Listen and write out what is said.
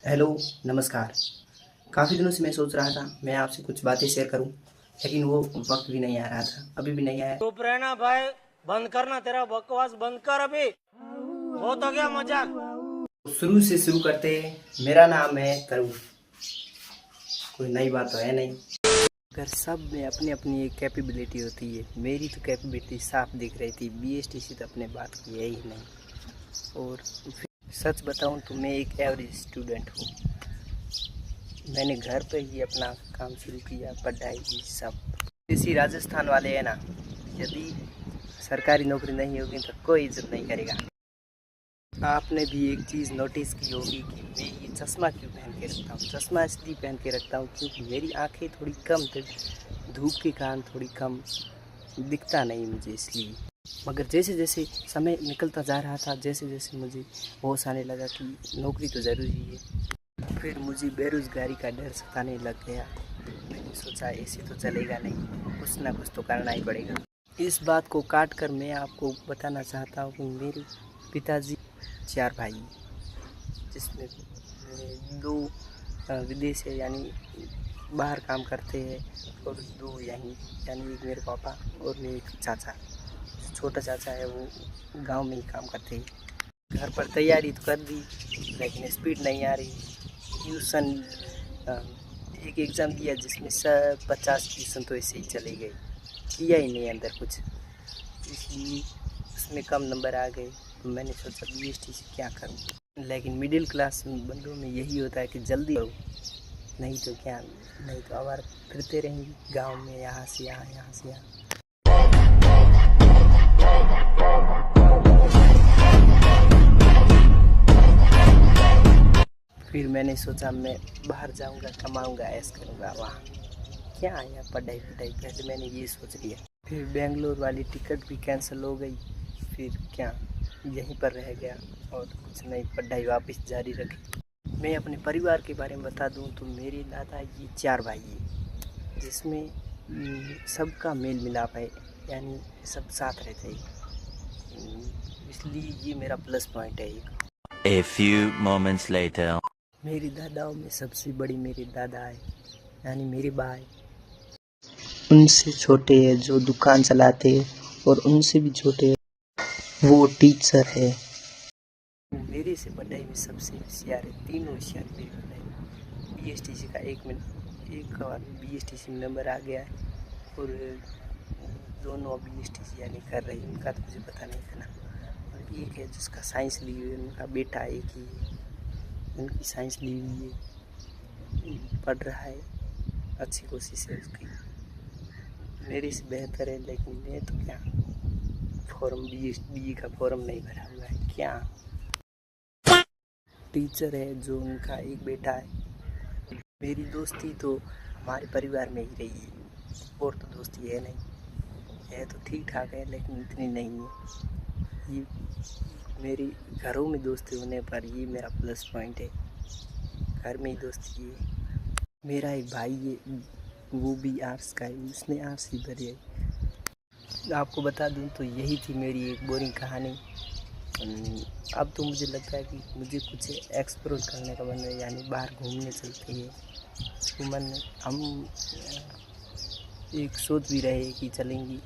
Hello, नमस्कार। काफ़ी दिनों से मैं सोच रहा था मैं आपसे कुछ बातें शेयर करूं, लेकिन वो वक्त भी नहीं आ रहा था, अभी भी नहीं आया। चुप रहना भाई। बंद करना, तेरा बकवास बंद कर अभी। बहुत हो गया मजाक। तो शुरू से शुरू करते हैं। मेरा नाम है करूँ। कोई नई बात तो है नहीं। अगर सब में अपनी अपनी एक कैपेबिलिटी होती है, मेरी तो कैपेबिलिटी साफ दिख रही थी। बीएसटीसी तो अपने बात की है ही नहीं। और फिर सच बताऊं तो मैं एक एवरेज स्टूडेंट हूँ। मैंने घर पर ही अपना काम शुरू किया, पढ़ाई की सब। इसी राजस्थान वाले हैं ना, यदि सरकारी नौकरी नहीं होगी तो कोई इज्जत नहीं करेगा। आपने भी एक चीज़ नोटिस की होगी कि मैं ये चश्मा क्यों पहन के रखता हूँ। चश्मा इसलिए पहन के रखता हूँ क्योंकि मेरी आंखें थोड़ी कम धूप के कारण थोड़ी कम दिखता नहीं मुझे, इसलिए। मगर जैसे जैसे समय निकलता जा रहा था, जैसे जैसे मुझे होश आने लगा कि नौकरी तो ज़रूरी है, फिर मुझे बेरोज़गारी का डर सताने लग गया। मैंने सोचा ऐसे तो चलेगा नहीं, कुछ ना कुछ तो करना ही पड़ेगा। इस बात को काट कर मैं आपको बताना चाहता हूँ कि मेरे पिताजी 4 भाई, जिसमें दो विदेश है, यानी बाहर काम करते हैं, और 2 यहीं, यानी एक मेरे पापा और मेरे एक चाचा। छोटा चाचा है वो गांव में ही काम करते हैं। घर पर तैयारी तो कर दी, लेकिन स्पीड नहीं आ रही। ट्यूशन एक एग्ज़ाम दिया जिसमें सब 50 ट्यूशन तो ऐसे ही चले गए, किया ही नहीं अंदर कुछ, इसलिए उसमें कम नंबर आ गए। तो मैंने सोचा बीएसटी से क्या करूं, लेकिन मिडिल क्लास बंदों में यही होता है कि जल्दी करो, नहीं तो क्या, नहीं तो आवार फिरते रहेंगे गांव में, यहाँ से यहाँ, यहाँ से यहाँ। फिर मैंने सोचा मैं बाहर जाऊंगा, कमाऊंगा, ऐश करूंगा वहाँ, क्या यहाँ पढ़ाई पहले मैंने ये सोच लिया। फिर बेंगलोर वाली टिकट भी कैंसिल हो गई, फिर क्या यहीं पर रह गया और कुछ नहीं, पढ़ाई वापस जारी रखी। मैं अपने परिवार के बारे में बता दूं तो मेरे दादा ये 4 भाई हैं, जिसमें सबका मेल मिलाप है, यानी सब साथ रहते हैं, इसलिए ये मेरा प्लस पॉइंट है एक। A few moments later. मेरी दादाओं में सबसे बड़ी मेरे दादा है, यानी मेरे भाई। उनसे छोटे है जो दुकान चलाते हैं, और उनसे भी छोटे है वो टीचर है। मेरे से पढ़ाई में सबसे होशियार है, तीनों होशियार मेरी पढ़ाई। बीएसटीसी का एक बार बीएसटीसी में नंबर आ गया है, और दोनों बीएसटीसी यानी कर रही, उनका तो मुझे पता नहीं था ना। और एक है जिसका साइंस ली हुई है, उनका बेटा एक ही है, उनकी साइंस ली हुई है, पढ़ रहा है, अच्छी कोशिश है उसकी, मेरे से बेहतर है। लेकिन मैं तो क्या, फॉर्म बी का फॉर्म नहीं भरा हुआ है क्या। टीचर है जो उनका एक बेटा है। मेरी दोस्ती तो हमारे परिवार में ही रही है, और तो दोस्ती है नहीं, है तो ठीक ठाक है लेकिन इतनी नहीं है। ये मेरी घरों में दोस्ती होने पर ये मेरा प्लस पॉइंट है, घर में ही दोस्ती है। मेरा एक भाई है, वो भी आर्ट्स का है, उसने आर्ट्स ही भरी है। आपको बता दूं तो यही थी मेरी एक बोरिंग कहानी। अब तो मुझे लगता है कि मुझे कुछ एक्सप्लोर करने का मन है, यानी बाहर घूमने चलते हैं, उसको मन हम एक सोच भी रहे कि चलेंगी